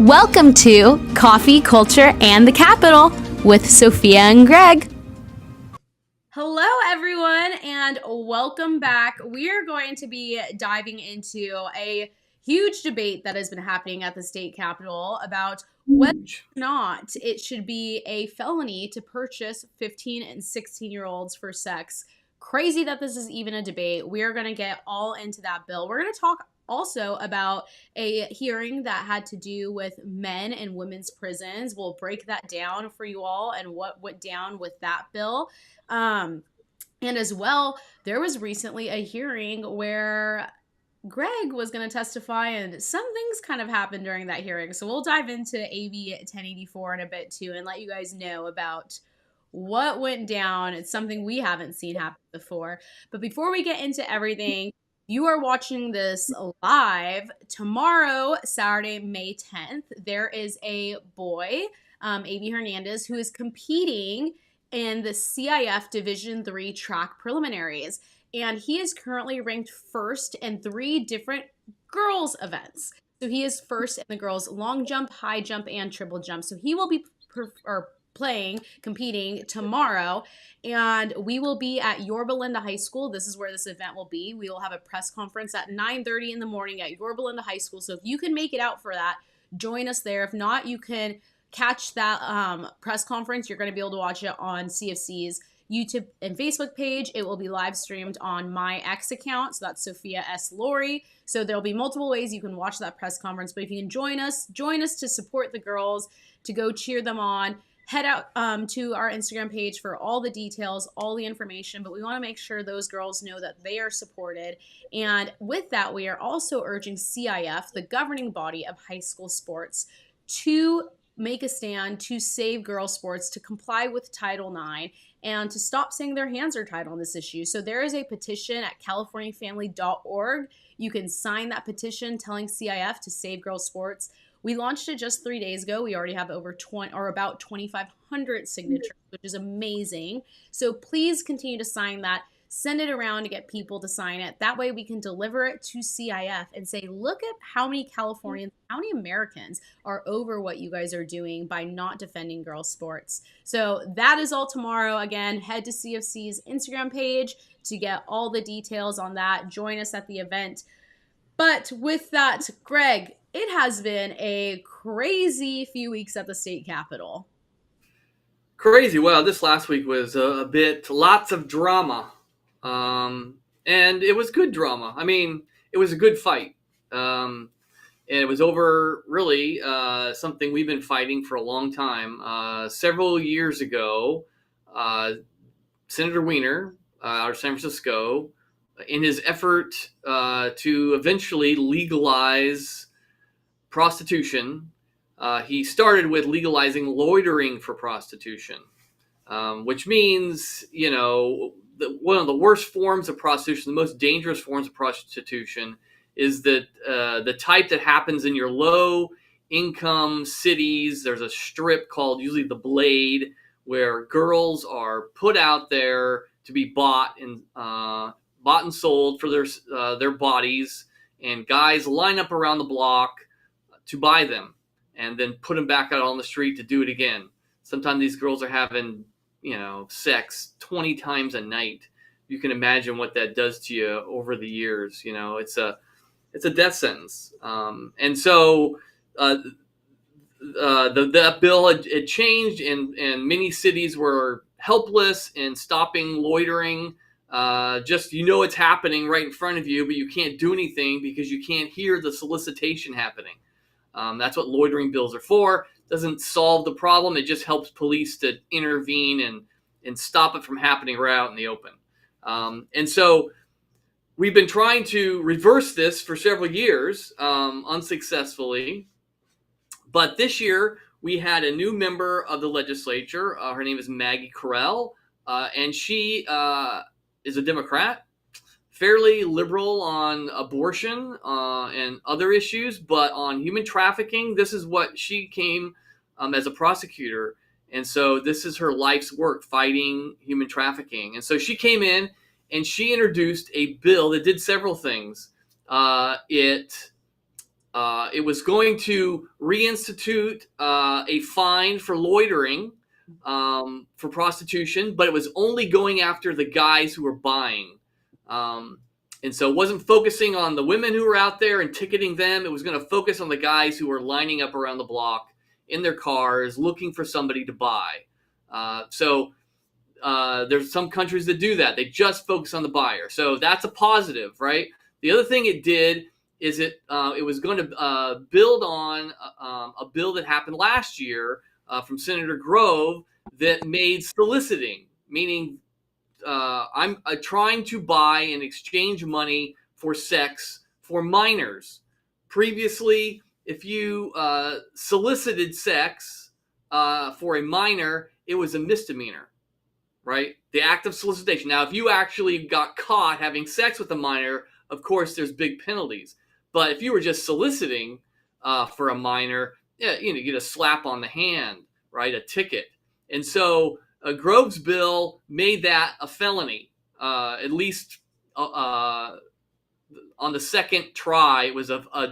Welcome to Coffee, Culture, and the Capital with Sophia and Greg. Hello, everyone, and welcome back. We are going to be diving into a huge debate that has been happening at the state capitol about whether or not it should be a felony to purchase 15 and 16-year-olds for sex. Crazy that this is even a debate. We are going to get all into that bill. We're going to talk also about a hearing that had to do with men and women's prisons. We'll break that down for you all and what went down with that bill. And as well, there was recently a hearing where Greg was going to testify, and some things kind of happened during that hearing. So we'll dive into AB 1084 in a bit too and let you guys know about what went down. It's something we haven't seen happen before. But before we get into everything, you are watching this live. Tomorrow, Saturday, May 10th, there is a boy, AB Hernandez, who is competing in the CIF Division III track preliminaries. And he is currently ranked first in 3 different girls events. So he is first in the girls long jump, high jump, and triple jump. So he will be competing tomorrow, and we will be at Yorba Linda High School. This is where this event will be. We will have a press conference at 9:30 in the morning at Yorba Linda High School. So if you can make it out for that, join us there. If not, you can catch that press conference. You're going to be able to watch it on CFC's YouTube and Facebook page. It will be live streamed on my X account. So that's Sophia S. Laurie. So there'll be multiple ways you can watch that press conference. But if you can join us to support the girls, to go cheer them on. Head out to our Instagram page for all the details, all the information. But we want to make sure those girls know that they are supported. And with that, we are also urging CIF, the governing body of high school sports, to make a stand to save girls sports, to comply with Title IX, and to stop saying their hands are tied on this issue. So there is a petition at californiafamily.org. You can sign that petition telling CIF to save girls sports. We launched it just 3 days ago. We already have about 2,500 signatures, which is amazing. So please continue to sign that. Send it around to get people to sign it. That way we can deliver it to CIF and say, look at how many Californians, how many Americans are over what you guys are doing by not defending girls' sports. So that is all tomorrow. Again, head to CFC's Instagram page to get all the details on that. Join us at the event. But with that, Greg, it has been a crazy few weeks at the state capitol. Crazy. Well, this last week was lots of drama. And it was good drama. I mean, it was a good fight. And it was over really something we've been fighting for a long time. Several years ago, Senator Weiner out of San Francisco, in his effort to eventually legalize prostitution, he started with legalizing loitering for prostitution, which means, one of the worst forms of prostitution, the most dangerous forms of prostitution, is that the type that happens in your low-income cities. There's a strip called usually the Blade, where girls are put out there to be bought and sold for their bodies, and guys line up around the block to buy them and then put them back out on the street to do it again. Sometimes these girls are having, sex 20 times a night. You can imagine what that does to you over the years. It's a death sentence. And so that bill had changed, and many cities were helpless in stopping loitering. It's happening right in front of you, but you can't do anything because you can't hear the solicitation happening. That's what loitering bills are for. It doesn't solve the problem. It just helps police to intervene and stop it from happening right out in the open. And so we've been trying to reverse this for several years, unsuccessfully. But this year we had a new member of the legislature. Her name is Maggie Carell, and she is a Democrat, fairly liberal on abortion and other issues, but on human trafficking, this is what she came as a prosecutor. And so this is her life's work, fighting human trafficking. And so she came in and she introduced a bill that did several things. It It was going to reinstitute a fine for loitering for prostitution, but it was only going after the guys who were buying. And so it wasn't focusing on the women who were out there and ticketing them. It was going to focus on the guys who were lining up around the block in their cars looking for somebody to buy. There's some countries that do that. They just focus on the buyer. So that's a positive, right? The other thing it did is it was going to build on a bill that happened last year from Senator Grove that made soliciting, meaning I'm trying to buy and exchange money for sex for minors. Previously, if you solicited sex for a minor, it was a misdemeanor, right? The act of solicitation. Now, if you actually got caught having sex with a minor, of course, there's big penalties. But if you were just soliciting for a minor, you get a slap on the hand, right? A ticket. And so Grove's bill made that a felony, at least on the second try. It was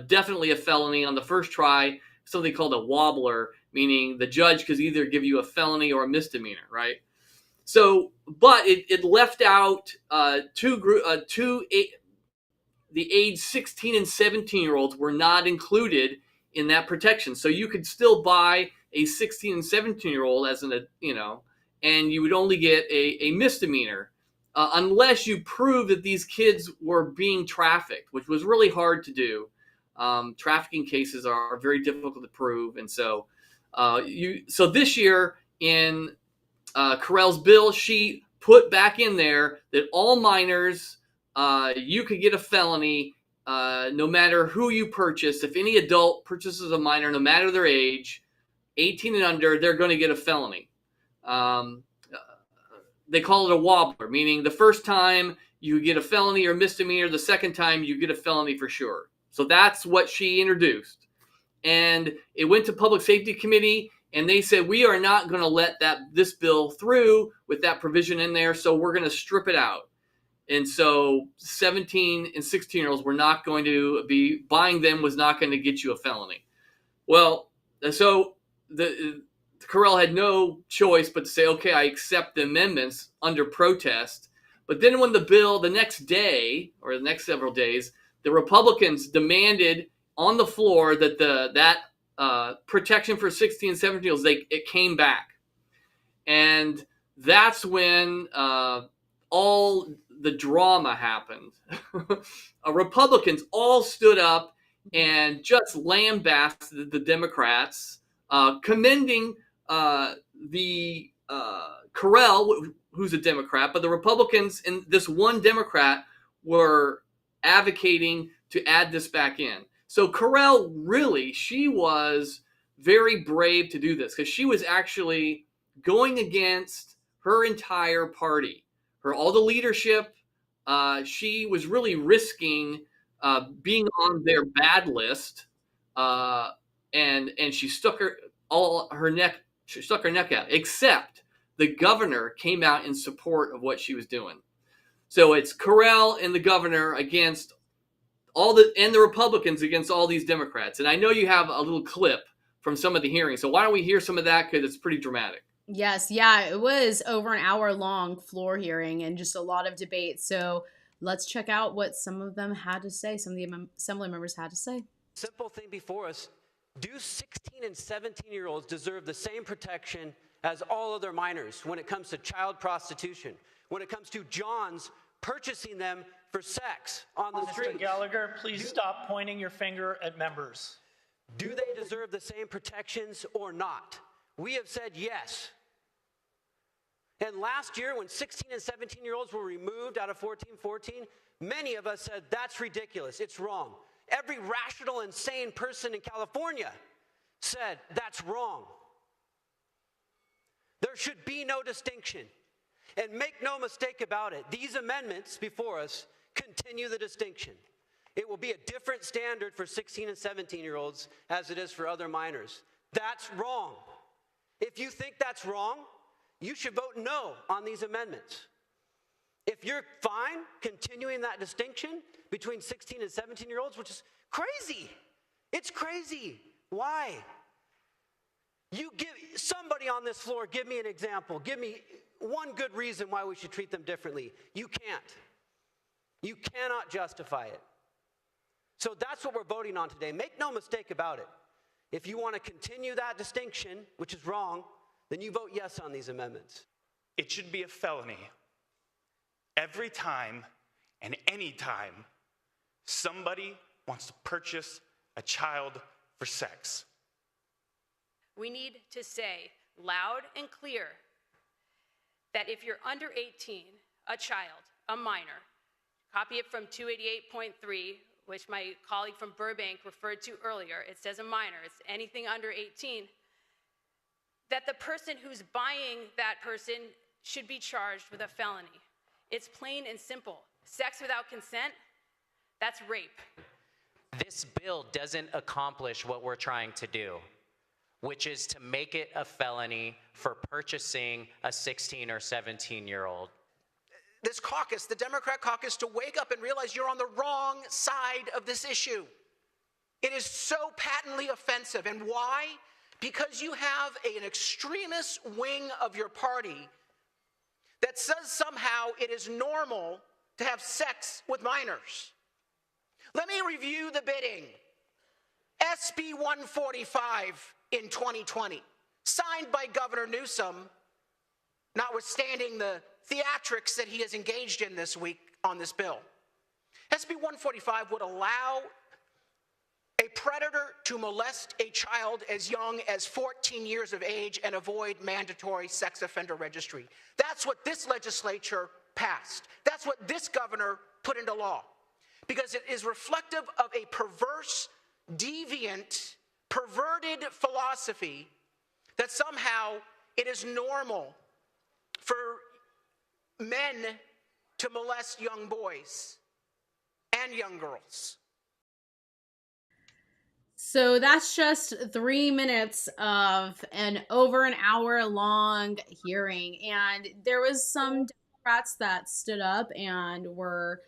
definitely a felony. On the first try, something called a wobbler, meaning the judge could either give you a felony or a misdemeanor, right? So, but it left out the age 16 and 17-year-olds were not included in that protection. So you could still buy a 16 and 17-year-old as and you would only get a misdemeanor unless you prove that these kids were being trafficked, which was really hard to do. Trafficking cases are very difficult to prove. And so so this year in Carell's bill, she put back in there that all minors, you could get a felony no matter who you purchase. If any adult purchases a minor, no matter their age, 18 and under, they're going to get a felony. They call it a wobbler, meaning the first time you get a felony or misdemeanor, the second time you get a felony for sure. So that's what she introduced. And it went to Public Safety Committee, and they said, we are not going to let this bill through with that provision in there, so we're going to strip it out. And so 17 and 16-year-olds were not going to be buying them, was not going to get you a felony. Well, so Carell had no choice but to say, okay, I accept the amendments under protest. But then when the bill, the next day or the next several days, the Republicans demanded on the floor that that protection for 16 and 17-year-olds, it came back. And that's when all the drama happened. Republicans all stood up and just lambasted the Democrats, commending the Carell, who's a Democrat, but the Republicans and this one Democrat were advocating to add this back in. So Carell really, she was very brave to do this because she was actually going against her entire party, all the leadership. She was really risking being on their bad list, and she stuck her neck out. Except the governor came out in support of what she was doing. So it's Carell and the governor against and the Republicans against all these Democrats. And I know you have a little clip from some of the hearings. So why don't we hear some of that, because it's pretty dramatic. Yes, yeah, it was over an hour-long floor hearing and just a lot of debate. So let's check out what some of them had to say, some of the assembly members had to say. Simple thing before us, do 16 and 17-year-olds deserve the same protection as all other minors when it comes to child prostitution, when it comes to Johns purchasing them for sex on the street? Mr. Gallagher, please stop pointing your finger at members. Do they deserve the same protections or not? We have said yes. And last year, when 16 and 17-year-olds were removed out of 1414, many of us said, that's ridiculous, it's wrong. Every rational and sane person in California said, that's wrong. There should be no distinction. And make no mistake about it, these amendments before us continue the distinction. It will be a different standard for 16 and 17-year-olds as it is for other minors. That's wrong. If you think that's wrong, you should vote no on these amendments. If you're fine continuing that distinction between 16 and 17-year-olds, which is crazy. It's crazy. Why? Somebody on this floor, give me an example. Give me one good reason why we should treat them differently. You can't. You cannot justify it. So that's what we're voting on today. Make no mistake about it. If you want to continue that distinction, which is wrong, then you vote yes on these amendments. It should be a felony every time and any time somebody wants to purchase a child for sex. We need to say loud and clear that if you're under 18, a child, a minor, copy it from 288.3, which my colleague from Burbank referred to earlier. It says a minor, it's anything under 18, that the person who's buying that person should be charged with a felony. It's plain and simple. Sex without consent, that's rape. This bill doesn't accomplish what we're trying to do, which is to make it a felony for purchasing a 16 or 17-year-old. This caucus, the Democrat caucus, to wake up and realize you're on the wrong side of this issue. It is so patently offensive. And why? Because you have an extremist wing of your party that says somehow it is normal to have sex with minors. Let me review the bidding. SB 145 in 2020, signed by Governor Newsom, notwithstanding the theatrics that he has engaged in this week on this bill. SB 145 would allow a predator to molest a child as young as 14 years of age and avoid mandatory sex offender registry. That's what this legislature passed. That's what this governor put into law, because it is reflective of a perverse, deviant, perverted philosophy that somehow it is normal for men to molest young boys and young girls. So that's just 3 minutes of an over an hour long hearing. And there was some Democrats that stood up and were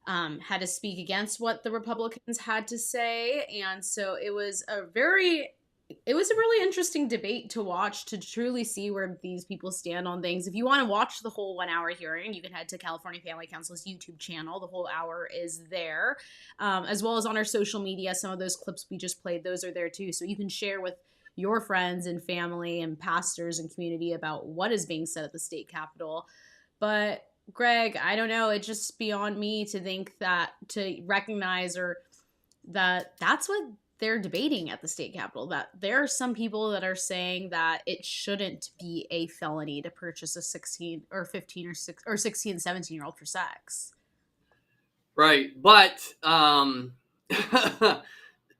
had to speak against what the Republicans had to say. And so it was a really interesting debate to watch, to truly see where these people stand on things. If you want to watch the whole 1 hour hearing, you can head to California Family Council's YouTube channel. The whole hour is there, as well as on our social media. Some of those clips we just played, those are there too. So you can share with your friends and family and pastors and community about what is being said at the state capitol. But Greg, I don't know. It's just beyond me to think that, to recognize, or that's what they're debating at the state capitol, that there are some people that are saying that it shouldn't be a felony to purchase a 16 or 15 or 16 and 17-year-old for sex. Right. But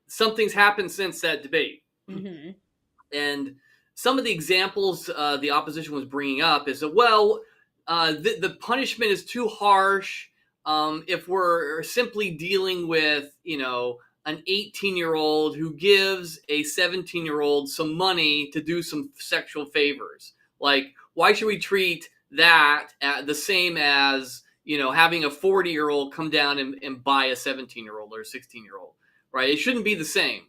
something's happened since that debate. Mm-hmm. And some of the examples the opposition was bringing up is that, well, the punishment is too harsh if we're simply dealing with, an 18-year-old who gives a 17-year-old some money to do some sexual favors. Like, why should we treat that the same as, having a 40-year-old come down and buy a 17-year-old or a 16-year-old, right? It shouldn't be the same.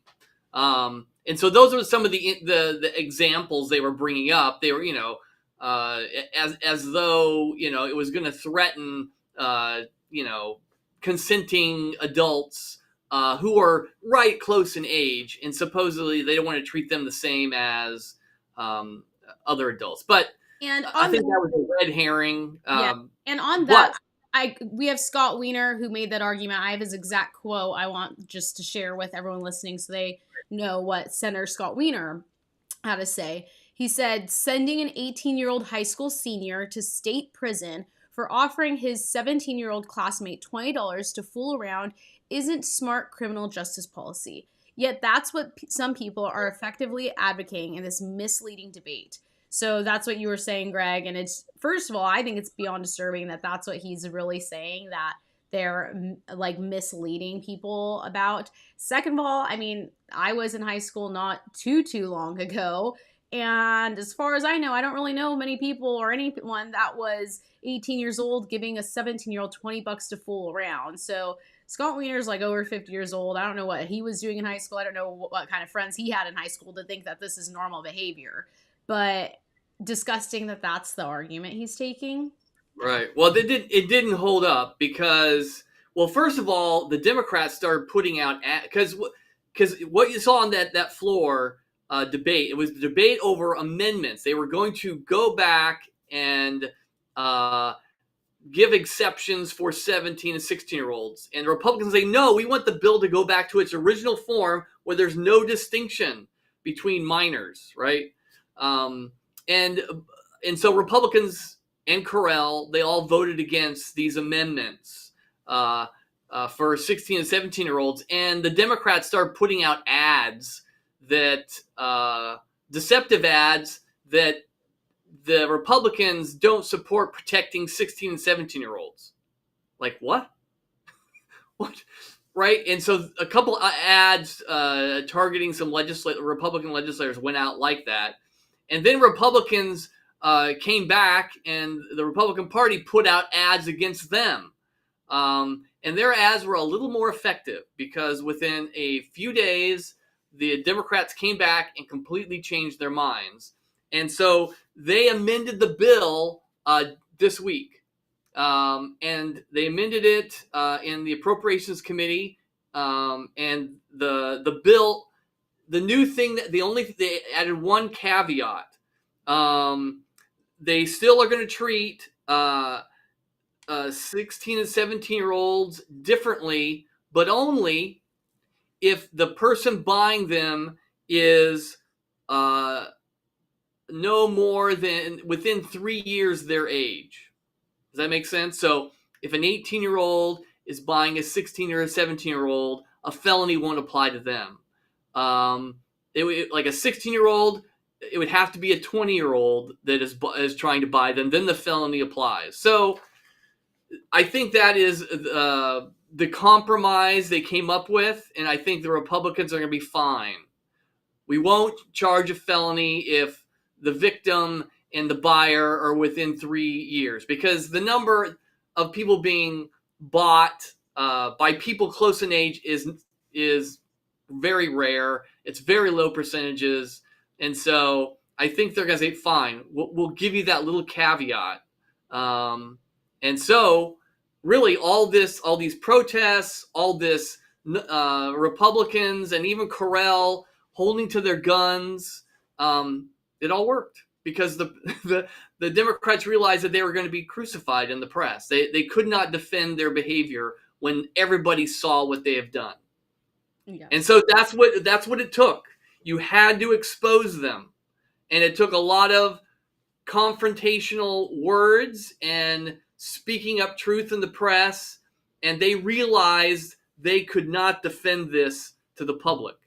And so those are some of the examples they were bringing up. They were, as though, it was going to threaten, consenting adults who are right close in age, and supposedly they don't want to treat them the same as other adults. But I think that was a red herring. And on that, we have Scott Wiener who made that argument. I have his exact quote I want just to share with everyone listening so they know what Senator Scott Wiener had to say. He said, sending an 18-year-old high school senior to state prison for offering his 17-year-old classmate $20 to fool around isn't smart criminal justice policy. Yet that's what some people are effectively advocating in this misleading debate. So that's what you were saying, Greg. And it's, first of all, I think it's beyond disturbing that that's what he's really saying, that they're like misleading people about. Second of all, I mean, I was in high school not too long ago. And as far as I know, I don't really know many people or anyone that was 18 years old giving a 17-year-old $20 to fool around. So Scott Wiener's like over 50 years old. I don't know what he was doing in high school. I don't know what kind of friends he had in high school to think that this is normal behavior. But disgusting that that's the argument he's taking. Right. Well, it didn't hold up because, well, first of all, the Democrats started putting out because what you saw on that floor debate, it was the debate over amendments. They were going to go back and give exceptions for 17 and 16-year-olds. And the Republicans say, no, we want the bill to go back to its original form where there's no distinction between minors, right? And so Republicans and Correll, they all voted against these amendments for 16 and 17-year-olds. And the Democrats started putting out ads deceptive ads that the Republicans don't support protecting 16 and 17-year-olds. Like, what? What? Right? And so a couple ads targeting some Republican legislators went out like that. And then Republicans came back, and the Republican Party put out ads against them. And their ads were a little more effective because within a few days, the Democrats came back and completely changed their minds. And so they amended the bill this week. And they amended it in the Appropriations Committee. And the bill, the new thing, they added one caveat. They still are going to treat 16 and 17-year-olds differently, but only if the person buying them is no more than within 3 years their age. Does that make sense? So if an 18-year-old is buying a 16 or a 17-year-old, a felony won't apply to them. Like a 16-year-old, it would have to be a 20-year-old that is trying to buy them. Then the felony applies. So I think that is the compromise they came up with, and I think the Republicans are going to be fine. We won't charge a felony if the victim and the buyer are within 3 years, because the number of people being bought by people close in age is very rare. It's very low percentages. And so I think they're going to say, fine, we'll give you that little caveat. And so really all these protests, all this Republicans and even Correll holding to their guns, it all worked because the Democrats realized that they were going to be crucified in the press. They could not defend their behavior when everybody saw what they have done. Yeah. And so that's what it took. You had to expose them. And it took a lot of confrontational words and speaking up truth in the press. And they realized they could not defend this to the public.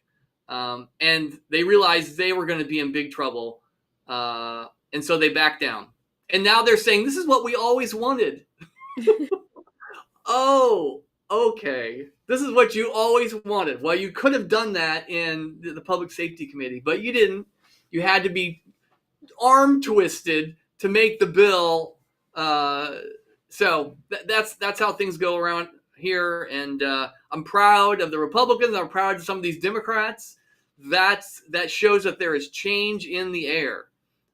And they realized they were going to be in big trouble. And so they backed down. And now they're saying, this is what we always wanted. Oh, okay. This is what you always wanted. Well, you could have done that in the Public Safety Committee, but you didn't. You had to be arm twisted to make the bill. So that's how things go around here. And I'm proud of the Republicans. I'm proud of some of these Democrats. That shows that there is change in the air.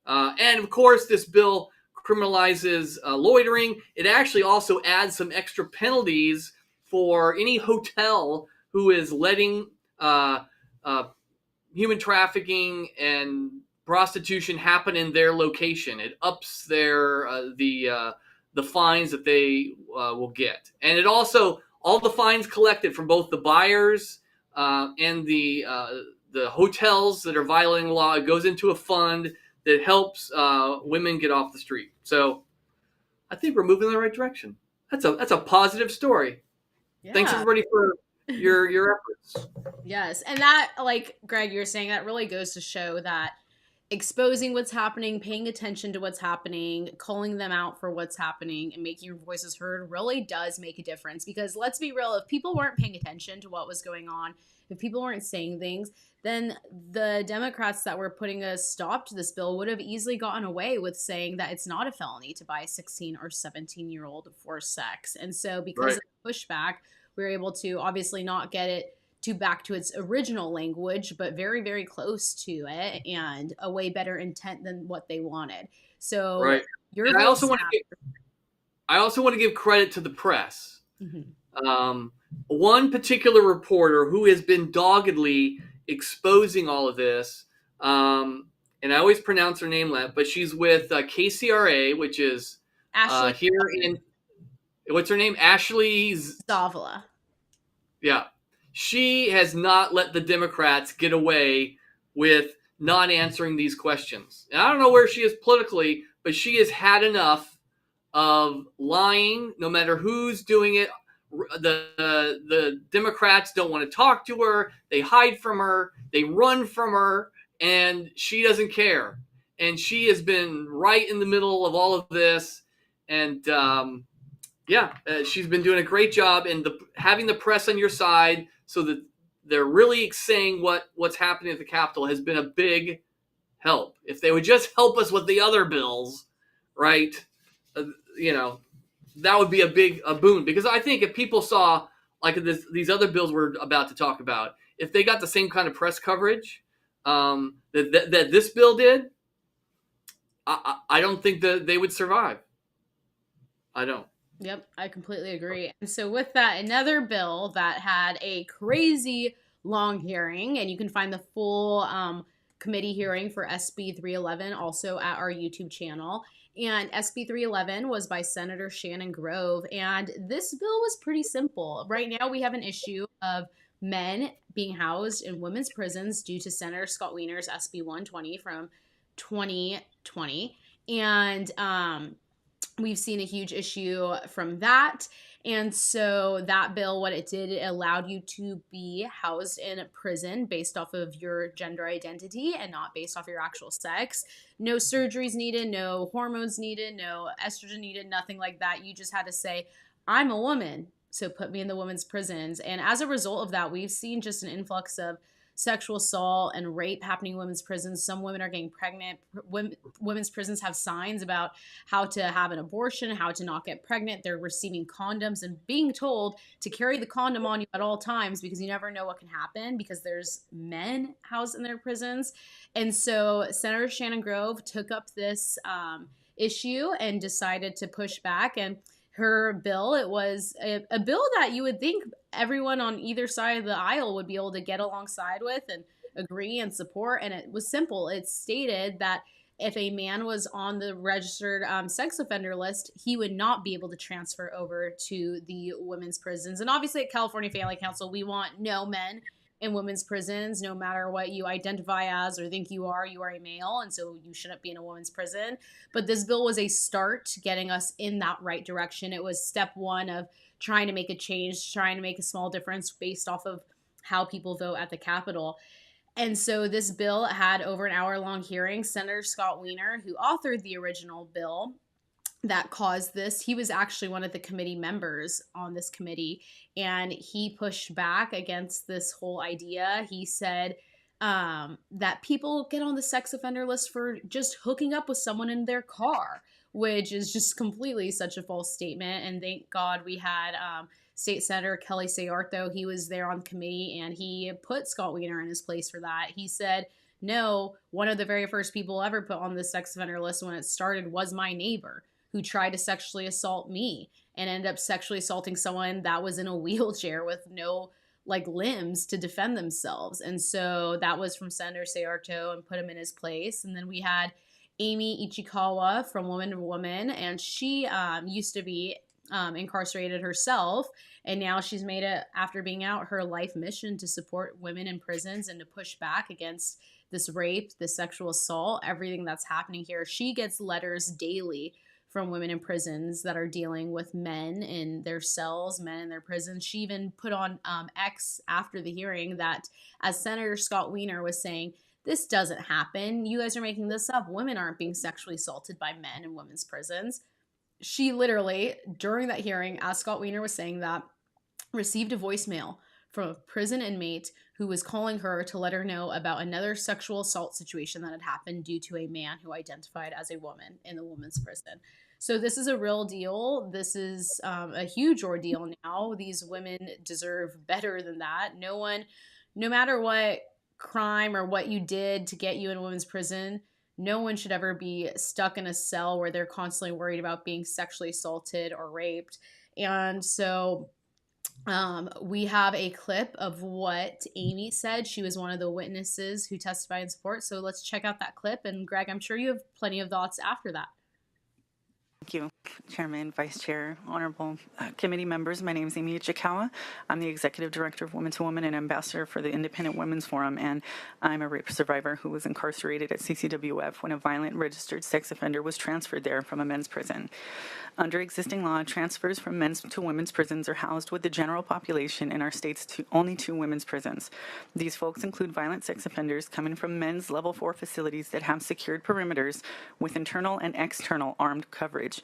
And of course, this bill criminalizes loitering. It actually also adds some extra penalties for any hotel who is letting human trafficking and prostitution happen in their location. It ups the fines that they will get, and it also all the fines collected from both the buyers and the hotels that are violating the law. It goes into a fund that helps women get off the street. So I think we're moving in the right direction. That's a positive story. Yeah. Thanks everybody for your efforts. Yes. And that, like Greg, you're saying, that really goes to show that exposing what's happening, paying attention to what's happening, calling them out for what's happening, and making your voices heard really does make a difference. Because let's be real, if people weren't paying attention to what was going on, if people weren't saying things, then the Democrats that were putting a stop to this bill would have easily gotten away with saying that it's not a felony to buy a 16 or 17-year-old for sex. And so because of the pushback, we were able to obviously not get it to back to its original language, but very, very close to it and a way better intent than what they wanted. So Right. your And voice I also want to give credit to the press. Mhm. One particular reporter who has been doggedly exposing all of this, and I always pronounce her name left, but she's with KCRA, which is Ashley here in, what's her name? Ashley Zavala. Yeah. She has not let the Democrats get away with not answering these questions. And I don't know where she is politically, but she has had enough of lying, no matter who's doing it. The Democrats don't want to talk to her. They hide from her. They run from her, and she doesn't care. And she has been right in the middle of all of this. And she's been doing a great job, and having the press on your side so that they're really saying what's happening at the Capitol has been a big help. If they would just help us with the other bills, right? That would be a boon, because I think if people saw like these other bills we're about to talk about, if they got the same kind of press coverage that this bill did, I don't think that they would survive. I don't. Yep, I completely agree. And so with that, another bill that had a crazy long hearing, and you can find the full committee hearing for SB 311 also at our YouTube channel. And SB 311 was by Senator Shannon Grove, and this bill was pretty simple. Right now we have an issue of men being housed in women's prisons due to Senator Scott Wiener's SB 120 from 2020. And we've seen a huge issue from that. And so that bill, what it did, it allowed you to be housed in a prison based off of your gender identity and not based off your actual sex. No surgeries needed, no hormones needed, no estrogen needed, nothing like that. You just had to say, I'm a woman, so put me in the women's prisons. And as a result of that, we've seen just an influx of sexual assault and rape happening in women's prisons. Some women are getting pregnant. Women's prisons have signs about how to have an abortion, how to not get pregnant. They're receiving condoms and being told to carry the condom on you at all times because you never know what can happen because there's men housed in their prisons. And so Senator Shannon Grove took up this issue and decided to push back. And her bill, it was a bill that you would think everyone on either side of the aisle would be able to get alongside with and agree and support. And it was simple. It stated that if a man was on the registered sex offender list, he would not be able to transfer over to the women's prisons. And obviously at California Family Council, we want no men in women's prisons, no matter what you identify as or think you are a male, and so you shouldn't be in a women's prison. But this bill was a start getting us in that right direction. It was step one of trying to make a change, trying to make a small difference based off of how people vote at the Capitol. And so this bill had over an hour-long hearing. Senator Scott Wiener, who authored the original bill that caused this, he was actually one of the committee members on this committee, and he pushed back against this whole idea. He said that people get on the sex offender list for just hooking up with someone in their car, which is just completely such a false statement. And thank God we had State Senator Kelly Sayarto. He was there on the committee, and he put Scott Wiener in his place for that. He said, no, one of the very first people ever put on the sex offender list when it started was my neighbor, who tried to sexually assault me and ended up sexually assaulting someone that was in a wheelchair with no limbs to defend themselves. And so that was from Senator Sayarto and put him in his place. And then we had Amy Ichikawa from Woman to Woman, and she used to be incarcerated herself, and now she's made it, after being out, her life mission to support women in prisons and to push back against this rape, this sexual assault, everything that's happening here. She gets letters daily from women in prisons that are dealing with men in their cells, men in their prisons. She even put on X after the hearing that, as Senator Scott Wiener was saying, this doesn't happen. You guys are making this up. Women aren't being sexually assaulted by men in women's prisons. She literally, during that hearing, as Scott Wiener was saying that, received a voicemail from a prison inmate who was calling her to let her know about another sexual assault situation that had happened due to a man who identified as a woman in the women's prison. So this is a real deal. This is a huge ordeal now. These women deserve better than that. No one, no matter what crime or what you did to get you in women's prison, no one should ever be stuck in a cell where they're constantly worried about being sexually assaulted or raped. And so we have a clip of what Amy said. She was one of the witnesses who testified in support. So let's check out that clip. And Greg, I'm sure you have plenty of thoughts after that. Thank you, Chairman, Vice Chair, honorable committee members. My name is Amy Ichikawa. I'm the Executive Director of Women to Women and Ambassador for the Independent Women's Forum, and I'm a rape survivor who was incarcerated at CCWF when a violent registered sex offender was transferred there from a men's prison. Under existing law, transfers from men's to women's prisons are housed with the general population in our state's only 2 women's prisons. These folks include violent sex offenders coming from men's level 4 facilities that have secured perimeters with internal and external armed coverage.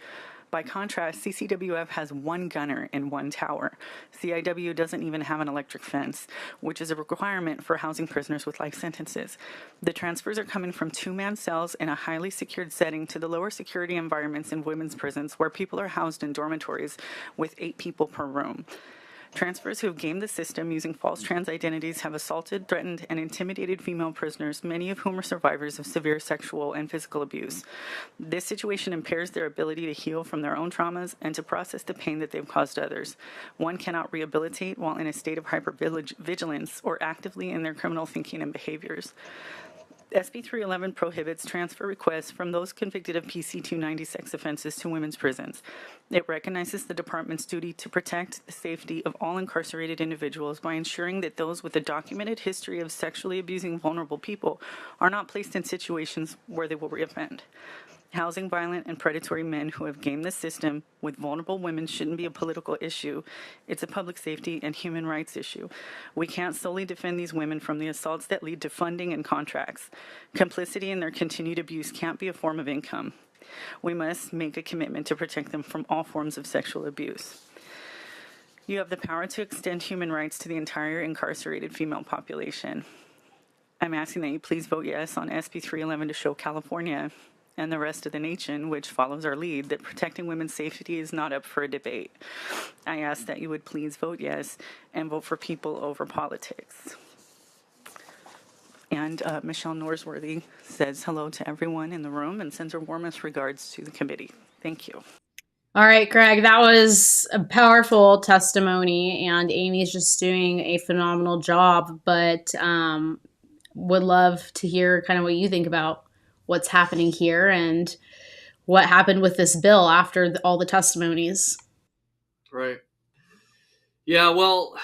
By contrast, CCWF has 1 gunner in 1 tower. CIW doesn't even have an electric fence, which is a requirement for housing prisoners with life sentences. The transfers are coming from 2-man cells in a highly secured setting to the lower security environments in women's prisons where people are housed in dormitories with 8 people per room. Transfers who have gamed the system using false trans identities have assaulted, threatened, and intimidated female prisoners, many of whom are survivors of severe sexual and physical abuse. This situation impairs their ability to heal from their own traumas and to process the pain that they've caused others. One cannot rehabilitate while in a state of hypervigilance or actively in their criminal thinking and behaviors. SB 311 prohibits transfer requests from those convicted of PC 290 sex offenses to women's prisons. It recognizes the department's duty to protect the safety of all incarcerated individuals by ensuring that those with a documented history of sexually abusing vulnerable people are not placed in situations where they will reoffend. Housing violent and predatory men who have gamed the system with vulnerable women shouldn't be a political issue. It's a public safety and human rights issue. We can't solely defend these women from the assaults that lead to funding and contracts. Complicity in their continued abuse can't be a form of income. We must make a commitment to protect them from all forms of sexual abuse. You have the power to extend human rights to the entire incarcerated female population. I'm asking that you please vote yes on SB 311 to show California and the rest of the nation, which follows our lead, that protecting women's safety is not up for a debate. I ask that you would please vote yes and vote for people over politics. And Michelle Norsworthy says hello to everyone in the room and sends her warmest regards to the committee. Thank you. All right, Greg, that was a powerful testimony, and Amy's just doing a phenomenal job, but would love to hear kind of what you think about what's happening here and what happened with this bill after all the testimonies. Right. Yeah, well,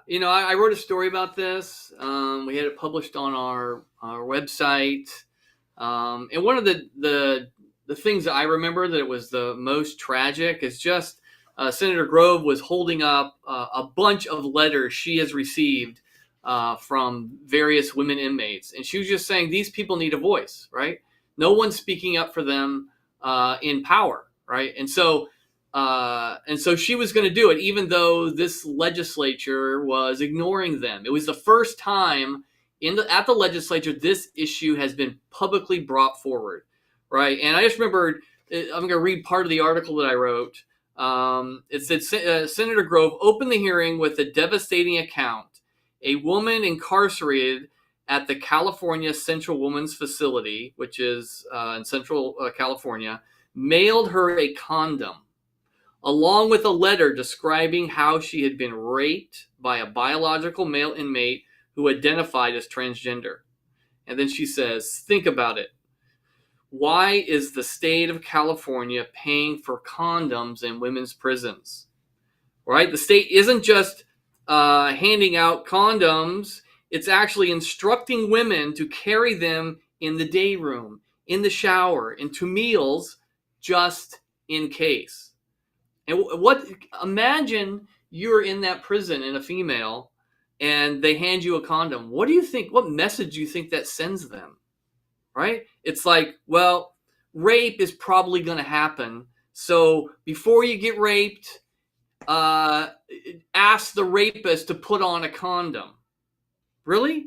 you know, I wrote a story about this. We had it published on our website. And one of the things that I remember that it was the most tragic is just Senator Grove was holding up a bunch of letters she has received from various women inmates. And she was just saying, these people need a voice, right? No one's speaking up for them in power, right? And so she was going to do it, even though this legislature was ignoring them. It was the first time at the legislature this issue has been publicly brought forward, right? And I just remembered, I'm going to read part of the article that I wrote. It said, Senator Grove opened the hearing with a devastating account. A woman incarcerated at the California Central Women's Facility, which is in Central California, mailed her a condom, along with a letter describing how she had been raped by a biological male inmate who identified as transgender. And then she says, think about it. Why is the state of California paying for condoms in women's prisons? Right? The state isn't just handing out condoms. It's actually instructing women to carry them in the day room, in the shower, into meals, just in case. And imagine you're in that prison and a female, and they hand you a condom. What do you think? What message do you think that sends them? Right? It's like, well, rape is probably going to happen. So before you get raped, ask the rapist to put on a condom. Really?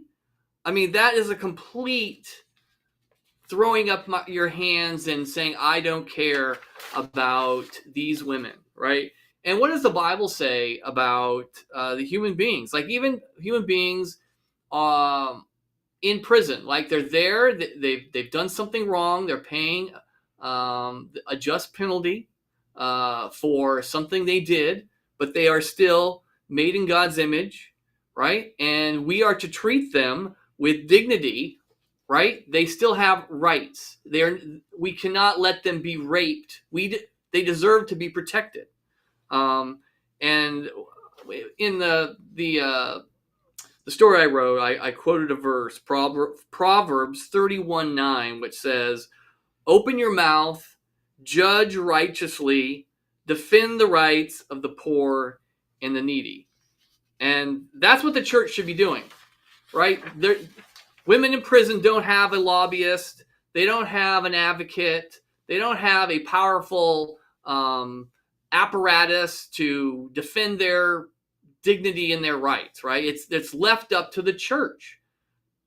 I mean, that is a complete throwing up your hands and saying, I don't care about these women, right? And what does the Bible say about the human beings? Like even human beings in prison, like they're there, they've done something wrong, they're paying a just penalty for something they did, but they are still made in God's image, right? And we are to treat them with dignity, right? They still have rights. We cannot let them be raped. They deserve to be protected. And in the story I wrote, I quoted a verse, Proverbs 31:9, which says, "Open your mouth, judge righteously, defend the rights of the poor and the needy." And that's what the church should be doing, right? Women in prison don't have a lobbyist. They don't have an advocate. They don't have a powerful apparatus to defend their dignity and their rights, right? It's left up to the church.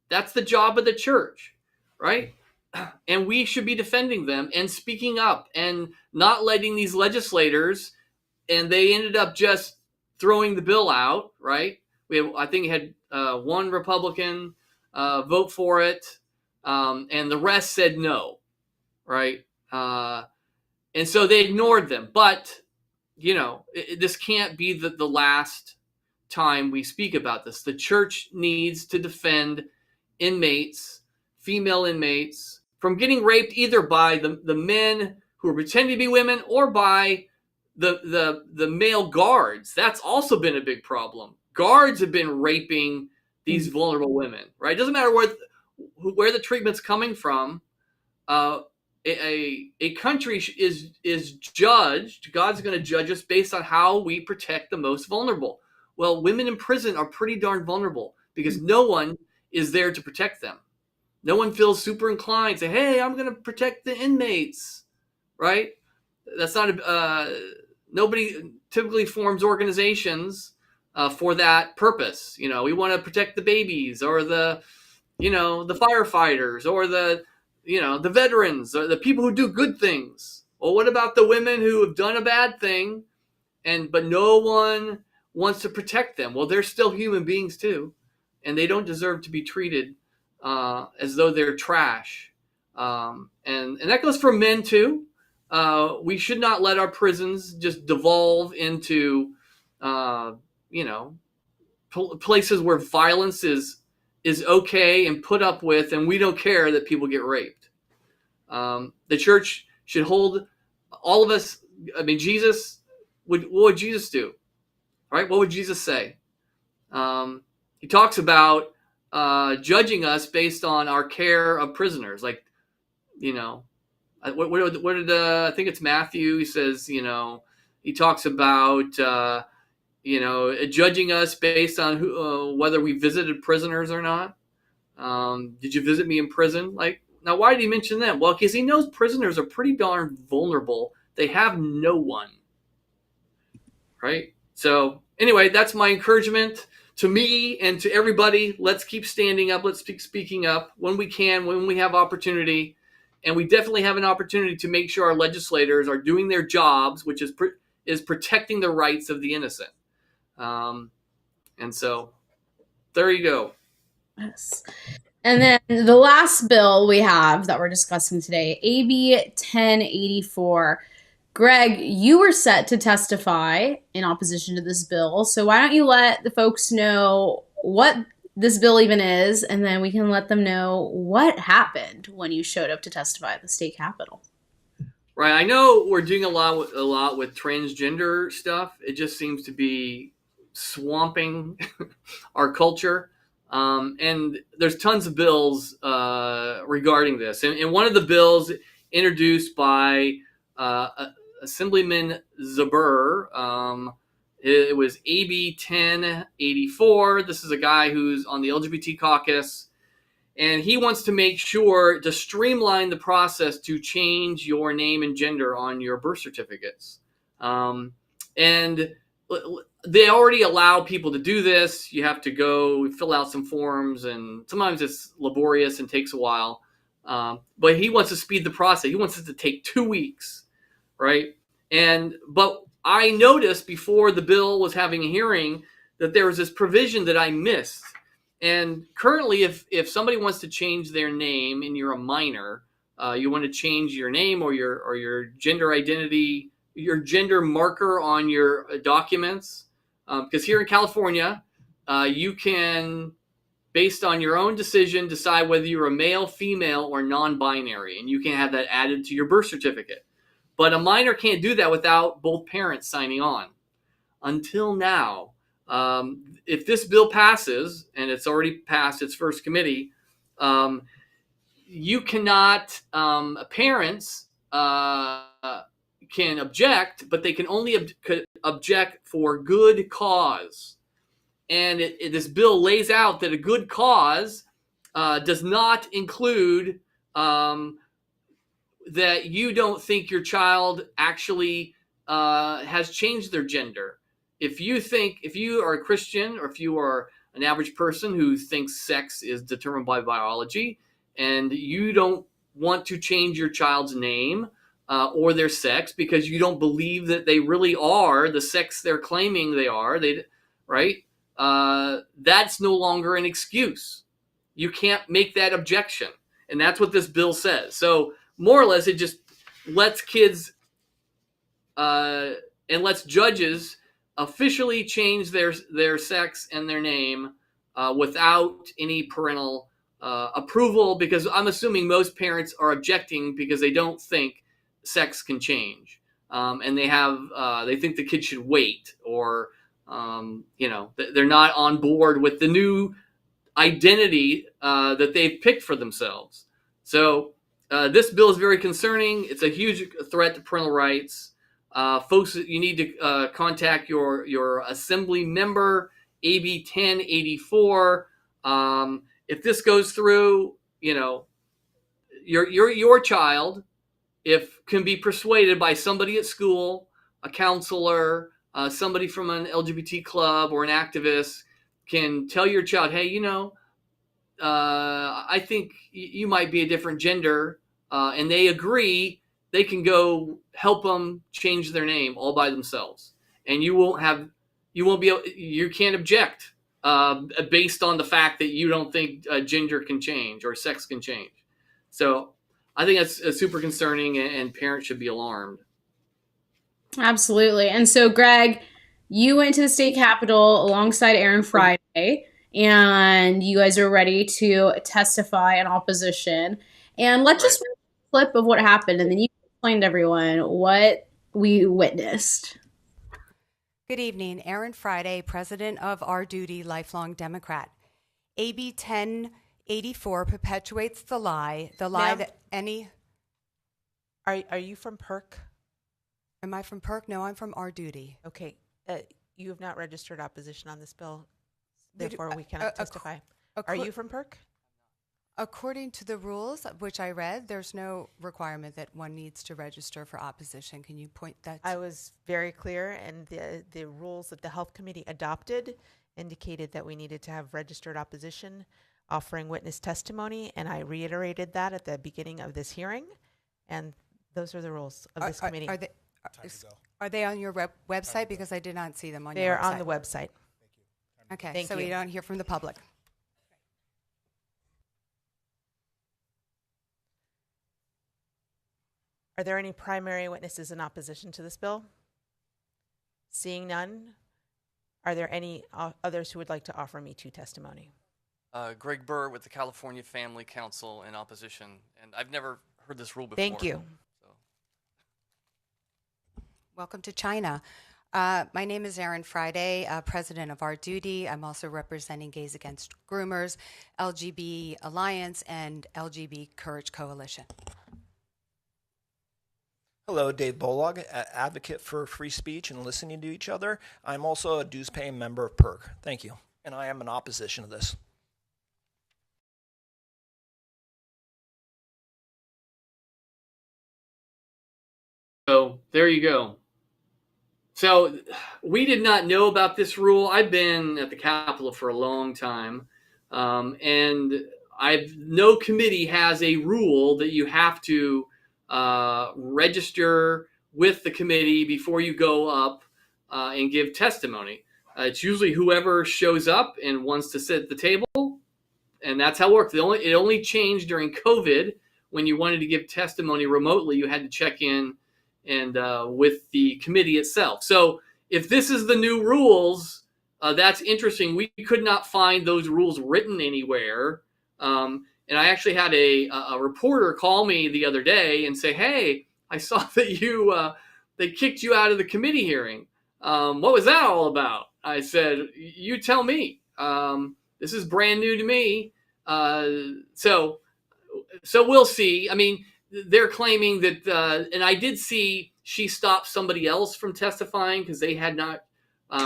That's the job of the church, right? And we should be defending them and speaking up and not letting these legislators, and they ended up just throwing the bill out, right? I think we had one Republican vote for it, and the rest said no, right? And so they ignored them. But, this can't be the last time we speak about this. The church needs to defend inmates, female inmates, from getting raped either by the men who are pretending to be women or by the male guards. That's also been a big problem. Guards have been raping these vulnerable women, right? It doesn't matter where the treatment's coming from. A country is judged. God's going to judge us based on how we protect the most vulnerable. Well, women in prison are pretty darn vulnerable because no one is there to protect them. No one feels super inclined to say, "Hey, I'm going to protect the inmates," right? That's not nobody typically forms organizations for that purpose. We want to protect the babies or the firefighters or the veterans or the people who do good things. Well, what about the women who have done a bad thing but no one wants to protect them? Well, they're still human beings too, and they don't deserve to be treated as though they're trash. And that goes for men too. We should not let our prisons just devolve into, places where violence is okay and put up with, and we don't care that people get raped. The church should hold all of us. I mean, what would Jesus do? Right? What would Jesus say? He talks about judging us based on our care of prisoners. Like, what did I think it's Matthew? He says, he talks about judging us based on whether we visited prisoners or not. Did you visit me in prison? Like, now, why did he mention them? Well, because he knows prisoners are pretty darn vulnerable. They have no one, right? So anyway, that's my encouragement to me and to everybody. Let's keep standing up. Let's keep speaking up when we can, when we have opportunity. And we definitely have an opportunity to make sure our legislators are doing their jobs, which is protecting the rights of the innocent. And so there you go. Yes. And then the last bill we have that we're discussing today, AB 1084. Greg, you were set to testify in opposition to this bill. So why don't you let the folks know what this bill even is, and then we can let them know what happened when you showed up to testify at the state capitol. Right. I know we're doing a lot with transgender stuff. It just seems to be swamping our culture. And there's tons of bills regarding this. And one of the bills introduced by Assemblyman Zabur, it was AB 1084. This is a guy who's on the LGBT caucus. And he wants to make sure to streamline the process to change your name and gender on your birth certificates. And they already allow people to do this. You have to go fill out some forms, and sometimes it's laborious and takes a while. But he wants to speed the process. He wants it to take 2 weeks, right? But I noticed before the bill was having a hearing that there was this provision that I missed. And currently, if somebody wants to change their name and you're a minor, you want to change your name or your gender identity, your gender marker on your documents, because here in California, you can, based on your own decision, decide whether you're a male, female, or non-binary, and you can have that added to your birth certificate. But a minor can't do that without both parents signing on. Until now, if this bill passes, and it's already passed its first committee, you cannot, parents can object, but they can only object for good cause. And this bill lays out that a good cause does not include that you don't think your child actually has changed their gender. If you are a Christian, or if you are an average person who thinks sex is determined by biology, and you don't want to change your child's name or their sex because you don't believe that they really are the sex they're claiming they are, right? That's no longer an excuse. You can't make that objection. And that's what this bill says. So more or less, it just lets kids and lets judges officially change their sex and their name without any parental approval, because I'm assuming most parents are objecting because they don't think sex can change. And they think the kid should wait, or they're not on board with the new identity that they've picked for themselves. So this bill is very concerning. It's a huge threat to parental rights. Folks, you need to contact your assembly member, AB 1084. If this goes through, your child, if can be persuaded by somebody at school, a counselor, somebody from an LGBT club or an activist, can tell your child, hey, I think you might be a different gender, and they agree, they can go help them change their name all by themselves. And you can't object based on the fact that you don't think gender can change or sex can change. So I think that's super concerning, and parents should be alarmed. Absolutely. And so, Greg, you went to the state capitol alongside Aaron Friday, and you guys are ready to testify in opposition. And let's just watch a clip of what happened, and then you explain to everyone what we witnessed. Good evening. Aaron Friday, president of Our Duty, lifelong Democrat. AB 1084 perpetuates the lie that any... Are you from PERC? Am I from PERC? No, I'm from Our Duty. Okay. You have not registered opposition on this bill, therefore we cannot testify. Are you from PERC? According to the rules, which I read, there's no requirement that one needs to register for opposition. Can you point that to? I was very clear, and the rules that the Health Committee adopted indicated that we needed to have registered opposition offering witness testimony, and I reiterated that at the beginning of this hearing, and those are the rules of this committee. Are they on your website? Because I did not see them on They your are website. on the website. Okay, Thank so you. we don't hear from the public. Are there any primary witnesses in opposition to this bill? Seeing none, are there any others who would like to offer Me Too testimony? Greg Burr with the California Family Council in opposition, and I've never heard this rule before. Thank you. Welcome to China. My name is Erin Friday, president of Our Duty. I'm also representing Gays Against Groomers, LGBT Alliance, and LGBT Courage Coalition. Hello, Dave Bolog, advocate for free speech and listening to each other. I'm also a dues-paying member of PERC. Thank you. And I am in opposition to this. So there you go. So we did not know about this rule. I've been at the Capitol for a long time, and no committee has a rule that you have to register with the committee before you go up and give testimony. It's usually whoever shows up and wants to sit at the table, and that's how it works. It only changed during COVID when you wanted to give testimony remotely. You had to check in and with the committee itself. So if this is the new rules, that's interesting. We could not find those rules written anywhere. And I actually had a reporter call me the other day and say, "Hey, I saw that they kicked you out of the committee hearing. What was that all about?" I said, "You tell me. This is brand new to me." So we'll see. I mean, they're claiming that, and I did see she stopped somebody else from testifying because they had not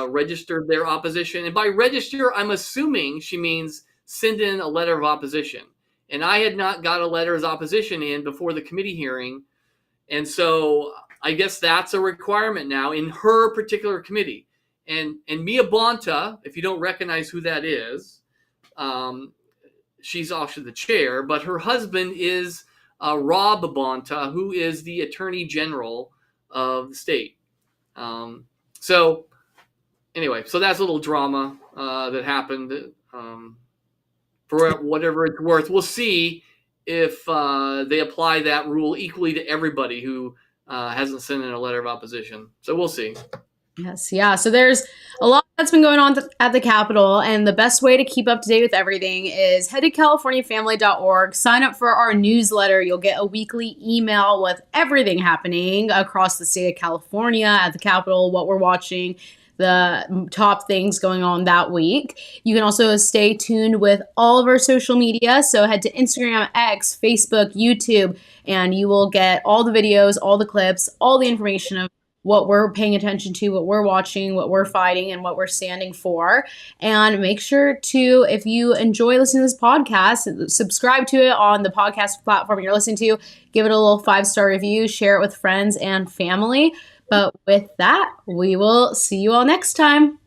registered their opposition. And by register, I'm assuming she means send in a letter of opposition. And I had not got a letter of opposition in before the committee hearing. And so I guess that's a requirement now in her particular committee. And Mia Bonta, if you don't recognize who that is, she's also the chair, but her husband is Rob Bonta, who is the Attorney General of the state. So anyway, so that's a little drama that happened. For whatever it's worth, we'll see if they apply that rule equally to everybody who hasn't sent in a letter of opposition. So we'll see. Yes, yeah. So there's a lot that's been going on at the Capitol, and the best way to keep up to date with everything is head to californiafamily.org, sign up for our newsletter. You'll get a weekly email with everything happening across the state of California at the Capitol, what we're watching, the top things going on that week. You can also stay tuned with all of our social media. So head to Instagram, X, Facebook, YouTube, and you will get all the videos, all the clips, all the information of what we're paying attention to, what we're watching, what we're fighting, and what we're standing for. And make sure to, if you enjoy listening to this podcast, subscribe to it on the podcast platform you're listening to. Give it a little 5-star review, share it with friends and family. But with that, we will see you all next time.